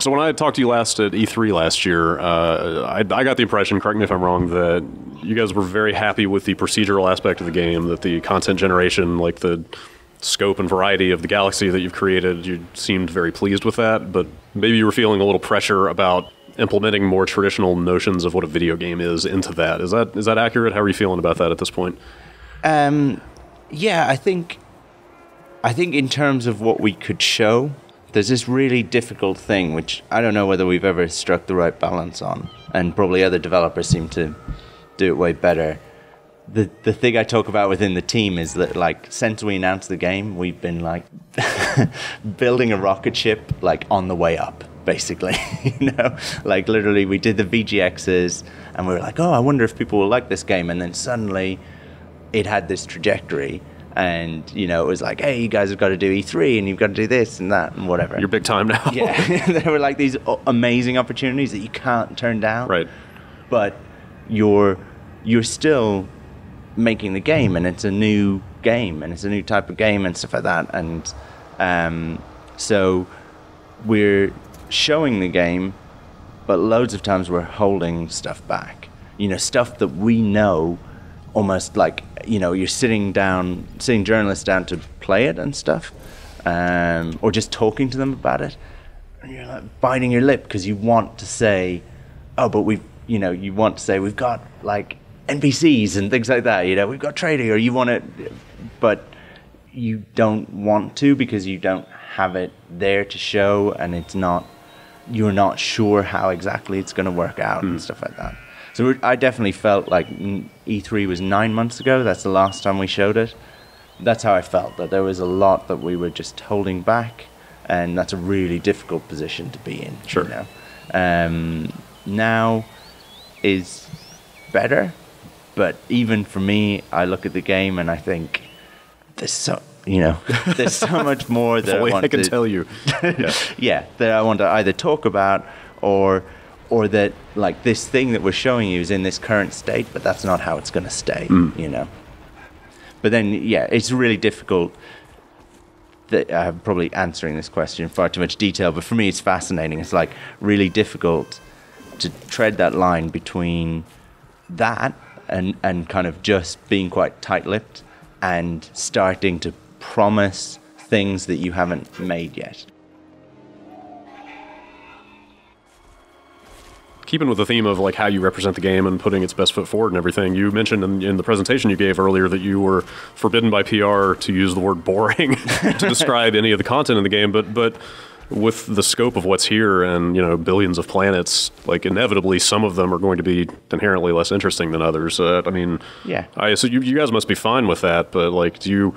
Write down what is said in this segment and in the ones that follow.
So when I talked to you last at E3 last year, I got the impression, correct me if I'm wrong, that you guys were very happy with the procedural aspect of the game, that the content generation, like the scope and variety of the galaxy that you've created, you seemed very pleased with that, but maybe you were feeling a little pressure about implementing more traditional notions of what a video game is into that. Is that accurate? How are you feeling about that at this point? Yeah, I think in terms of what we could show, there's this really difficult thing, which I don't know whether we've ever struck the right balance on, and probably other developers seem to do it way better. The thing I talk about within the team is that, like, since we announced the game, we've been, like, building a rocket ship, like, on the way up, basically. You know? Like, literally, we did the VGXs, and we were like, oh, I wonder if people will like this game. And then suddenly, it had this trajectory. And, you know, it was like, hey, you guys have got to do E3 and you've got to do this and that and whatever. You're big time now. Yeah. There were like these amazing opportunities that you can't turn down. Right. But you're still making the game, and it's a new game, and it's a new type of game and stuff like that. And so we're showing the game, but loads of times we're holding stuff back. You know, stuff that we know, almost like, you know, you're sitting journalists down to play it and stuff, or just talking to them about it, and you're like biting your lip because you want to say, oh, but you want to say we've got like NPCs and things like that, you know, we've got trading, or you want it, but you don't want to because you don't have it there to show, and you're not sure how exactly it's going to work out and stuff like that. So I definitely felt like E3 was 9 months ago. That's the last time we showed it. That's how I felt, that there was a lot that we were just holding back, and that's a really difficult position to be in. Sure. You know? Now is better, but even for me, I look at the game and I think there's so much more that I can tell you. Yeah, that I want to either talk about or that, like, this thing that we're showing you is in this current state, but that's not how it's going to stay, you know. But then, yeah, it's really difficult. I'm probably answering this question in far too much detail, but for me it's fascinating. It's, like, really difficult to tread that line between that and kind of just being quite tight-lipped and starting to promise things that you haven't made yet. Keeping with the theme of like how you represent the game and putting its best foot forward and everything, you mentioned in the presentation you gave earlier that you were forbidden by PR to use the word boring to describe any of the content in the game, but with the scope of what's here and, you know, billions of planets, like inevitably some of them are going to be inherently less interesting than others. I mean, yeah. So you guys must be fine with that, but like, do you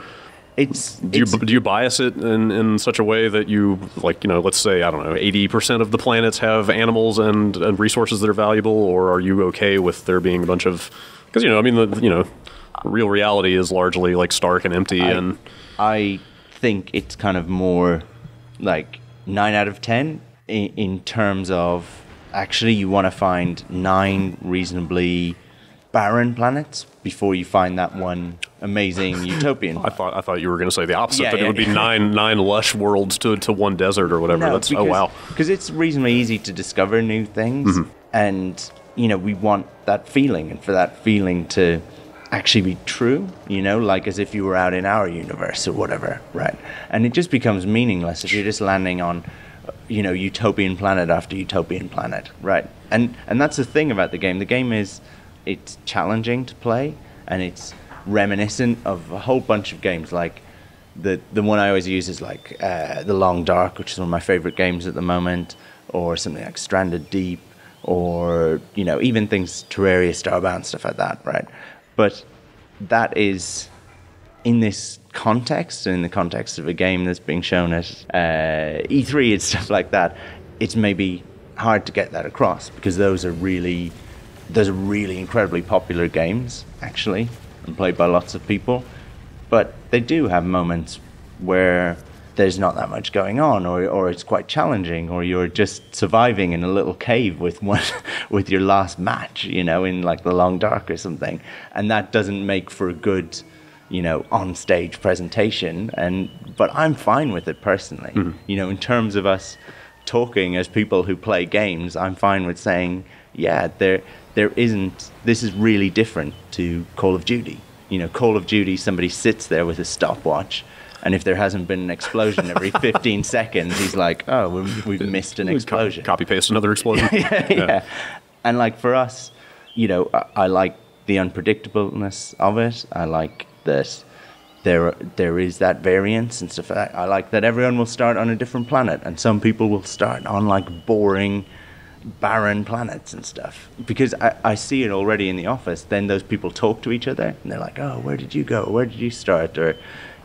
bias it in such a way that you, like, you know, let's say, I don't know, 80% of the planets have animals and resources that are valuable, or are you okay with there being a bunch of, because, you know, I mean, real reality is largely like stark and empty. I think it's kind of more like 9 out of 10 in terms of actually you want to find 9 reasonably barren planets before you find that one amazing utopian. I thought you were going to say the opposite, that it would be nine lush worlds to one desert or whatever. No, oh wow. Because it's reasonably easy to discover new things, and, you know, we want that feeling, and for that feeling to actually be true, you know, like as if you were out in our universe or whatever, right? And it just becomes meaningless if you're just landing on, you know, utopian planet after utopian planet, right? And that's the thing about the game. The game it's challenging to play, and it's reminiscent of a whole bunch of games. Like the one I always use is like The Long Dark, which is one of my favorite games at the moment, or something like Stranded Deep, or, you know, even things Terraria, Starbound, stuff like that, right? But that is in this context, and in the context of a game that's being shown at E3 and stuff like that, it's maybe hard to get that across, because those are really incredibly popular games, actually, and played by lots of people. But they do have moments where there's not that much going on, or it's quite challenging, or you're just surviving in a little cave with your last match, you know, in like The Long Dark or something. And that doesn't make for a good, you know, on-stage presentation. But I'm fine with it personally. You know, in terms of us talking as people who play games, I'm fine with saying, yeah, there isn't. This is really different to Call of Duty. You know, Call of Duty, somebody sits there with a stopwatch, and if there hasn't been an explosion every 15 seconds, he's like, oh, we've missed an explosion. Copy paste another explosion. Yeah. And like for us, you know, I like the unpredictableness of it. I like that there is that variance and stuff like that. I like that everyone will start on a different planet, and some people will start on like boring, barren planets and stuff. Because I see it already in the office. Then those people talk to each other, and they're like, oh, where did you go? Where did you start? Or,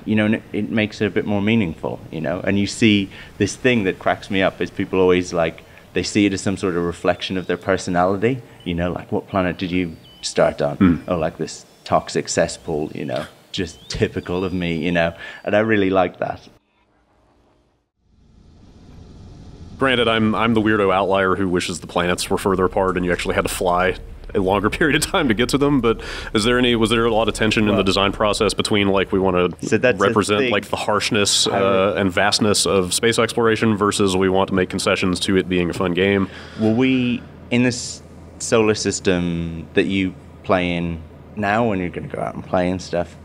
you know, and it makes it a bit more meaningful, you know. And you see this thing that cracks me up is people always like, they see it as some sort of reflection of their personality, you know, like what planet did you start on? Oh, like this toxic cesspool, you know, just typical of me, you know, and I really like that. Granted, I'm the weirdo outlier who wishes the planets were further apart and you actually had to fly a longer period of time to get to them, but was there a lot of tension in the design process between like we want to represent like the harshness and vastness of space exploration versus we want to make concessions to it being a fun game? Well, we, in this solar system that you play in now when you're going to go out and play and stuff,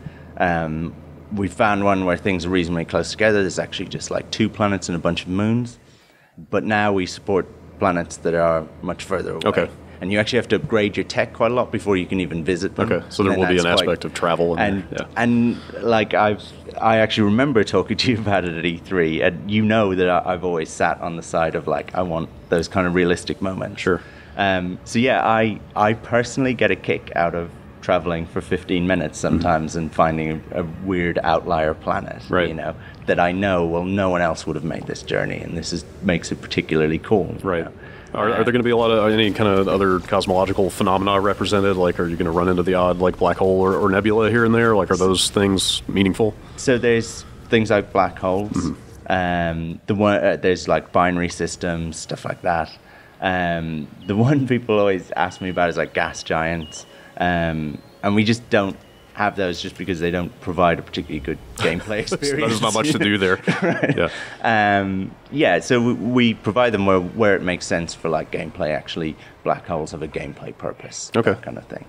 we found one where things are reasonably close together. There's actually just like 2 planets and a bunch of moons, but now we support planets that are much further away. Okay. And you actually have to upgrade your tech quite a lot before you can even visit them. Okay, so there will be an aspect of travel. And like I actually remember talking to you about it at E3, and you know that I've always sat on the side of like, I want those kind of realistic moments. Sure. So yeah, I personally get a kick out of traveling for 15 minutes sometimes and finding a weird outlier planet, right, you know, that I know, well, no one else would have made this journey, and this makes it particularly cool. Right. You know? Are there going to be a lot of any kind of other cosmological phenomena represented? Like, are you going to run into the odd like black hole or nebula here and there? Like, are those things meaningful? So there's things like black holes. There's like binary systems, stuff like that. The one people always ask me about is like gas giants, and we just don't have those just because they don't provide a particularly good gameplay experience. There's not much to do there. Right. Yeah. So we provide them where it makes sense for like gameplay. Actually, black holes have a gameplay purpose. Okay. That kind of thing.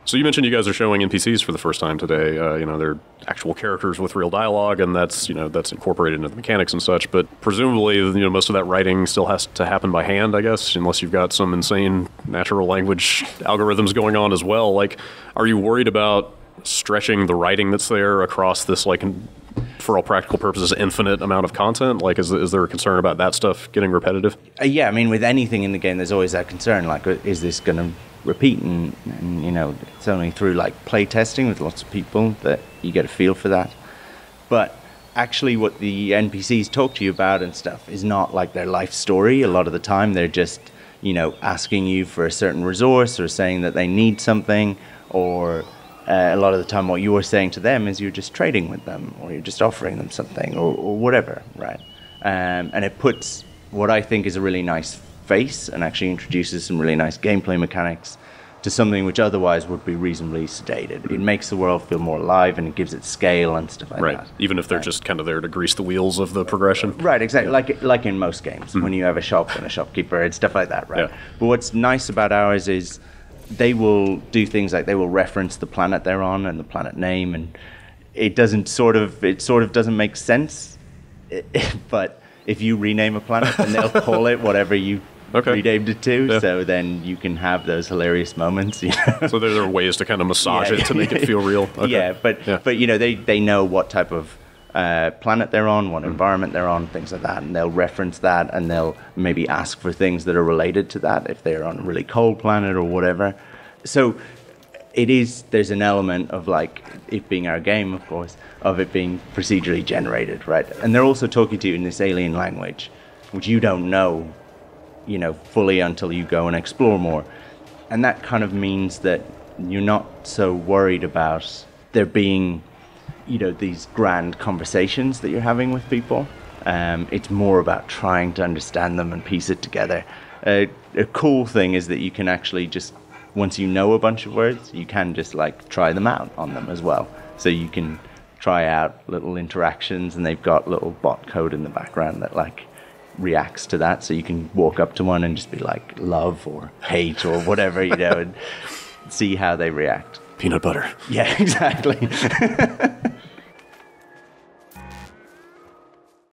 So you mentioned you guys are showing NPCs for the first time today. You know, they're actual characters with real dialogue, and that's incorporated into the mechanics and such. But presumably, most of that writing still has to happen by hand, I guess, unless you've got some insane natural language algorithms going on as well. Like, are you worried about stretching the writing that's there across this, like, for all practical purposes, infinite amount of content? Like, is there a concern about that stuff getting repetitive? Yeah, I mean, with anything in the game, there's always that concern. Like, is this going to repeat? And it's only through like play testing with lots of people that you get a feel for that. But actually what the NPCs talk to you about and stuff is not like their life story. A lot of the time they're just asking you for a certain resource or saying that they need something, or a lot of the time what you're saying to them is you're just trading with them, or you're just offering them something, or whatever, right? And it puts what I think is a really nice face and actually introduces some really nice gameplay mechanics to something which otherwise would be reasonably sedated. It makes the world feel more alive, and it gives it scale and stuff like that. Right, even if they're just kind of there to grease the wheels of the progression. Right, exactly, like in most games, when you have a shop and a shopkeeper and stuff like that, right? Yeah. But what's nice about ours is they will do things like they will reference the planet they're on and the planet name, and it sort of doesn't make sense, but if you rename a planet, then they'll call it whatever you renamed it to, so then you can have those hilarious moments. So there are ways to kind of massage it to make it feel real. Okay. Yeah, but they know what type of planet they're on, what environment they're on, things like that, and they'll reference that, and they'll maybe ask for things that are related to that if they're on a really cold planet or whatever. So there's an element of like it being our game, of course, of it being procedurally generated, right? And they're also talking to you in this alien language, which you don't know fully until you go and explore more. And that kind of means that you're not so worried about there being, these grand conversations that you're having with people. It's more about trying to understand them and piece it together. A cool thing is that you can actually just, once you know a bunch of words, you can just like try them out on them as well. So you can try out little interactions, and they've got little bot code in the background that like reacts to that. So you can walk up to one and just be like love or hate or whatever, you know, and see how they react. Peanut butter. Yeah, exactly.